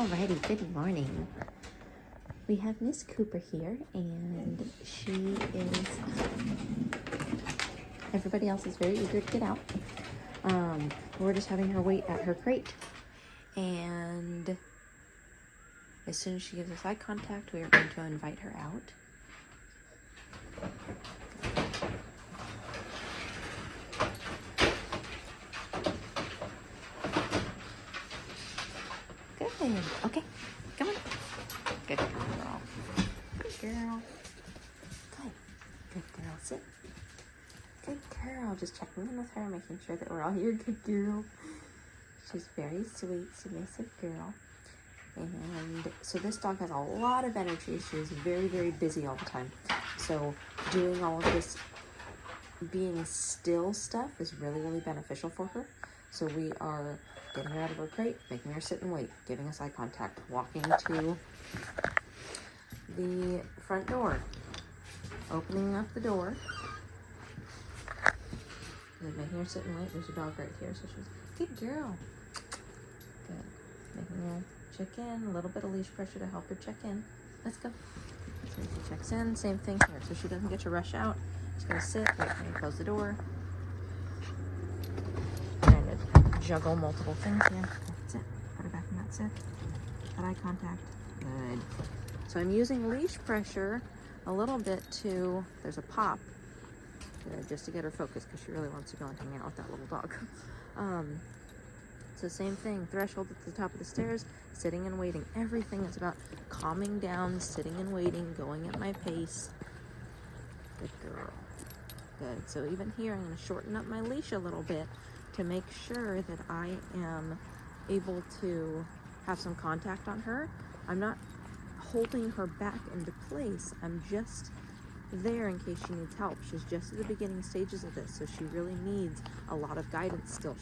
Alrighty, good morning. We have Miss Cooper here, and she is, everybody else is very eager to get out. We're just having her wait at her crate, and as soon as she gives us eye contact, we are going to invite her out. Good. Okay, come on. Good girl. Good girl. Good. Good girl. Sit. Good girl. Just checking in with her, making sure that we're all here. Good girl. She's very sweet, submissive girl. And so this dog has a lot of energy. She is very, very busy all the time. So doing all of this being still stuff is really, really beneficial for her. So we are getting her out of her crate, making her sit and wait, giving us eye contact, walking to the front door, opening up the door, and making her sit and wait. There's a dog right here, so she's good girl. Good. Making her check in, a little bit of leash pressure to help her check in. Let's go. So she checks in, same thing here. So she doesn't get to rush out. She's gonna sit, wait for me to close the door. Trying to juggle multiple things here. That's it. Put her back in that sit. Got eye contact. Good. So I'm using leash pressure a little bit to, there's a pop. Good, just to get her focused because she really wants to go and hang out with that little dog. So same thing, threshold at the top of the stairs, sitting and waiting. Everything is about calming down, sitting and waiting, going at my pace. Good girl. Good. So even here, I'm going to shorten up my leash a little bit to make sure that I am able to have some contact on her. I'm not holding her back into place. I'm just there in case she needs help. She's just at the beginning stages of this, so she really needs a lot of guidance still.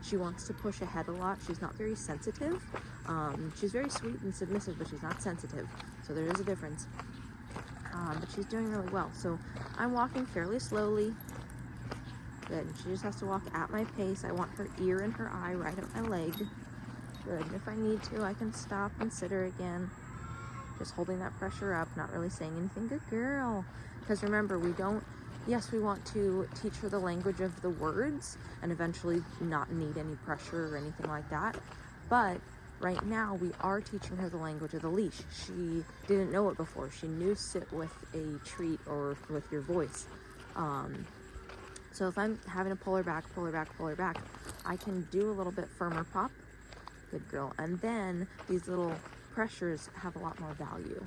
She wants to push ahead a lot. She's not very sensitive. She's very sweet and submissive, but she's not sensitive. So there is a difference. But she's doing really well. So I'm walking fairly slowly. Good. She just has to walk at my pace. I want her ear and her eye right at my leg. Good. And if I need to, I can stop and sit her again. Just holding that pressure up, not really saying anything. Good girl. Because remember, we want to teach her the language of the words and eventually not need any pressure or anything like that. But right now we are teaching her the language of the leash. She didn't know it before. She knew sit with a treat or with your voice. So if I'm having to pull her back, I can do a little bit firmer pop. Good girl. And then these little pressures have a lot more value.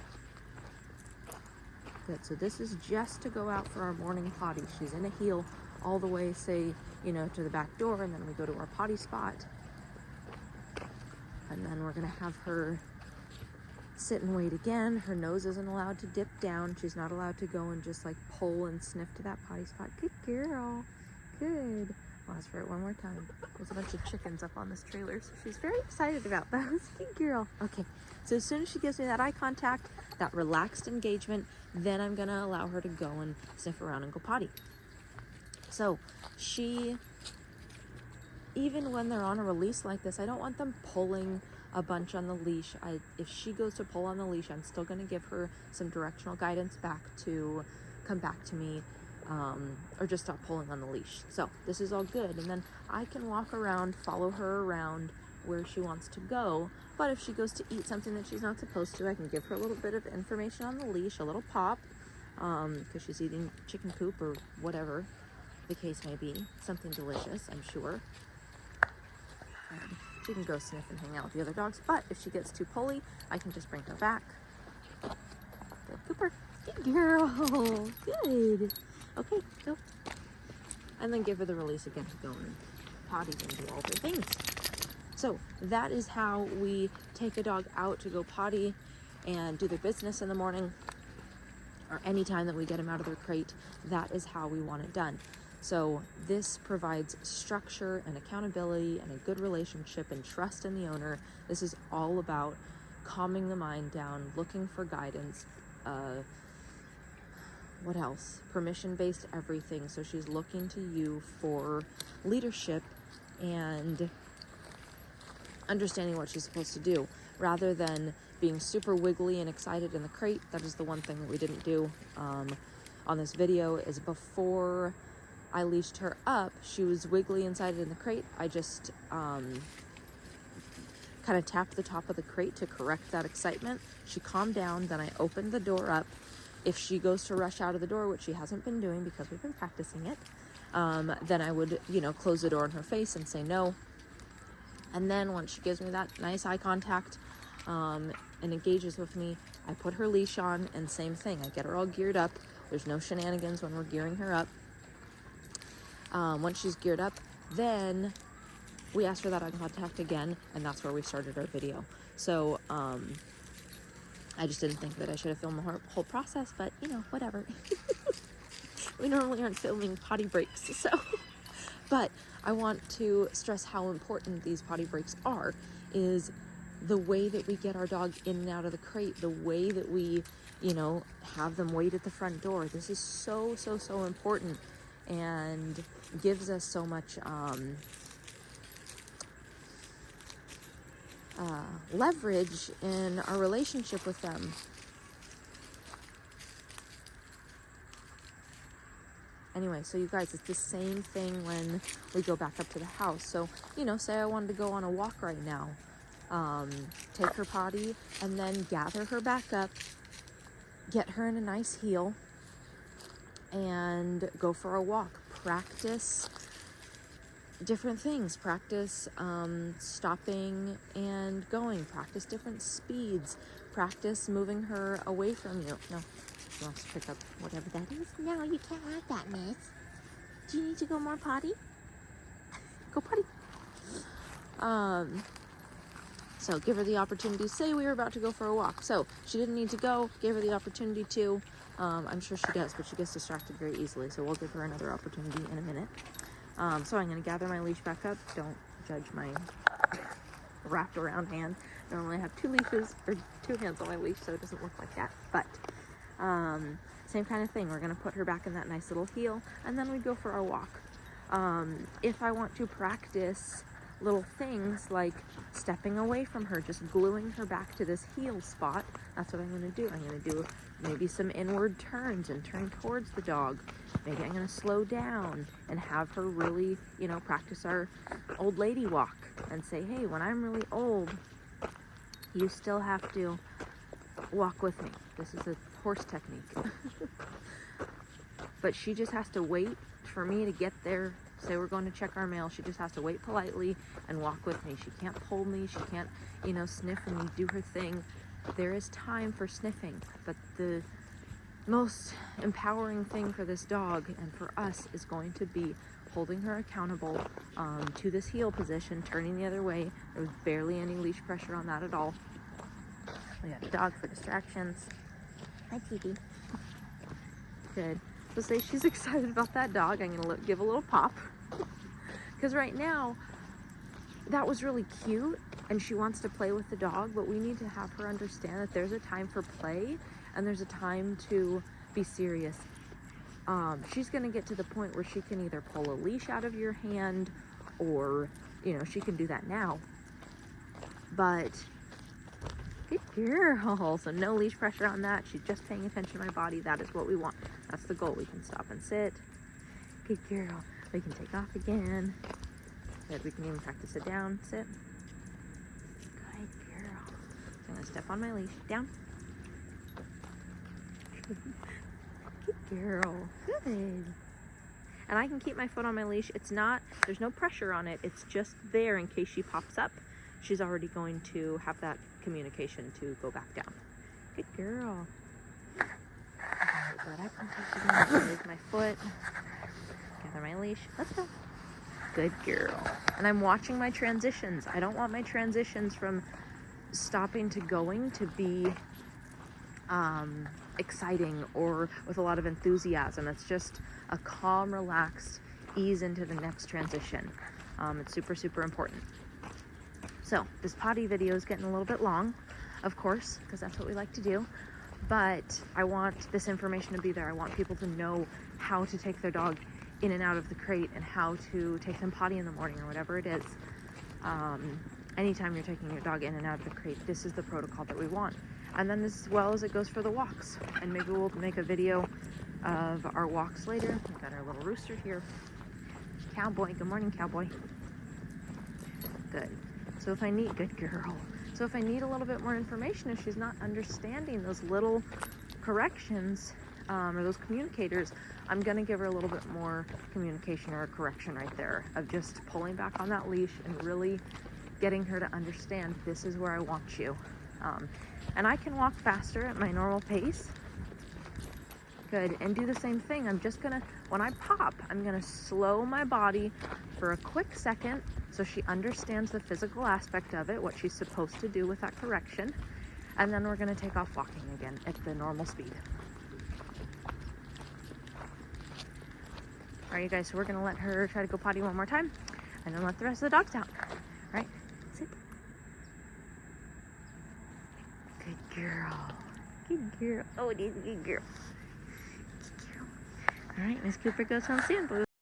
Good. So this is just to go out for our morning potty. She's in a heel all the way, say, to the back door, and then we go to our potty spot. And then we're gonna have her sit and wait again. Her nose isn't allowed to dip down. She's not allowed to go and just like pull and sniff to that potty spot. Good girl. Good. I'll ask for it one more time. There's a bunch of chickens up on this trailer, so she's very excited about those. Good girl. Okay, so as soon as she gives me that eye contact, that relaxed engagement, then I'm gonna allow her to go and sniff around and go potty. So even when they're on a release like this, I don't want them pulling a bunch on the leash. If she goes to pull on the leash, I'm still gonna give her some directional guidance back to come back to me, or just stop pulling on the leash. So this is all good. And then I can walk around, follow her around where she wants to go. But if she goes to eat something that she's not supposed to, I can give her a little bit of information on the leash, a little pop, because she's eating chicken poop or whatever the case may be. Something delicious, I'm sure. And she can go sniff and hang out with the other dogs. But if she gets too pully, I can just bring her back. Good, Cooper. Good girl. Good. Okay, go. And then give her the release again to go and potty and do all the things. So that is how we take a dog out to go potty and do their business in the morning, or any time that we get them out of their crate. That is how we want it done. So this provides structure and accountability and a good relationship and trust in the owner. This is all about calming the mind down, looking for guidance, what else? Permission-based everything. So she's looking to you for leadership and understanding what she's supposed to do, rather than being super wiggly and excited in the crate. That is the one thing that we didn't do on this video, is before I leashed her up, she was wiggly inside in the crate. I just kind of tapped the top of the crate to correct that excitement. She calmed down, then I opened the door up. If she goes to rush out of the door, which she hasn't been doing because we've been practicing it, then I would, close the door in her face and say no. And then once she gives me that nice eye contact and engages with me, I put her leash on, and same thing. I get her all geared up. There's no shenanigans when we're gearing her up. Once she's geared up, then we asked for that eye contact again, and that's where we started our video. So I just didn't think that I should have filmed the whole process, but whatever. We normally aren't filming potty breaks, so. But I want to stress how important these potty breaks are, is the way that we get our dog in and out of the crate, the way that we, have them wait at the front door. This is so, so, so important, and gives us so much leverage in our relationship with them. Anyway, so you guys, it's the same thing when we go back up to the house. So, say I wanted to go on a walk right now, take her potty, and then gather her back up, get her in a nice heel, and go for a walk. Practice different things. Practice stopping and going. Practice different speeds. Practice moving her away from you. No, she wants to pick up whatever that is. No, you can't have that, miss. Do you need to go more potty? Go potty. So give her the opportunity. Say we were about to go for a walk. So she didn't need to go. Gave her the opportunity to. I'm sure she does, but she gets distracted very easily. So we'll give her another opportunity in a minute. So I'm going to gather my leash back up. Don't judge my wrapped around hand. Normally I have two hands on my leash, so it doesn't look like that. But same kind of thing. We're going to put her back in that nice little heel, and then we go for our walk. If I want to practice little things like stepping away from her, just gluing her back to this heel spot, that's what I'm going to do. I'm going to do maybe some inward turns and turn towards the dog. Maybe I'm going to slow down and have her really, practice our old lady walk and say, hey, when I'm really old, you still have to walk with me. This is a horse technique. But she just has to wait for me to get there. Say we're going to check our mail. She just has to wait politely and walk with me. She can't pull me. She can't, sniff and do her thing. There is time for sniffing, but the most empowering thing for this dog and for us is going to be holding her accountable to this heel position, turning the other way. There was barely any leash pressure on that at all. We got a dog for distractions. Hi, Kitty. Good. So say she's excited about that dog. I'm going to give a little pop. Because right now, that was really cute, and she wants to play with the dog, but we need to have her understand that there's a time for play and there's a time to be serious. She's going to get to the point where she can either pull a leash out of your hand, or, she can do that now. But good girl. So no leash pressure on that. She's just paying attention to my body. That is what we want. That's the goal. We can stop and sit. Good girl. We can take off again. Good. We can even practice it down. Sit. Good girl. So I'm going to step on my leash. Down. Good girl. Good. And I can keep my foot on my leash. There's no pressure on it. It's just there in case she pops up. She's already going to have that communication to go back down. Good girl. Alright, good. I can take it in. Raise my foot. Gather my leash. Let's go. Good girl. And I'm watching my transitions. I don't want my transitions from stopping to going to be exciting or with a lot of enthusiasm. It's just a calm, relaxed ease into the next transition. It's super, super important. So this potty video is getting a little bit long, of course, because that's what we like to do. But I want this information to be there. I want people to know how to take their dog in and out of the crate and how to take them potty in the morning or whatever it is. anytime you're taking your dog in and out of the crate, this is the protocol that we want. And then as well as it goes for the walks. And maybe we'll make a video of our walks later. We've got our little rooster here. Cowboy, good morning, Cowboy. Good. So if I need, good girl. So if I need a little bit more information, if she's not understanding those little corrections, or those communicators, I'm gonna give her a little bit more communication or a correction right there of just pulling back on that leash and really getting her to understand this is where I want you. And I can walk faster at my normal pace. Good, and do the same thing. I'm just gonna, when I pop, I'm gonna slow my body for a quick second so she understands the physical aspect of it, what she's supposed to do with that correction. And then we're gonna take off walking again at the normal speed. All right, you guys, so we're gonna let her try to go potty one more time and then let the rest of the dogs out. All right, sit. Good girl. Good girl. Oh, it is a good girl. Good girl. All right, Miss Cooper goes home soon.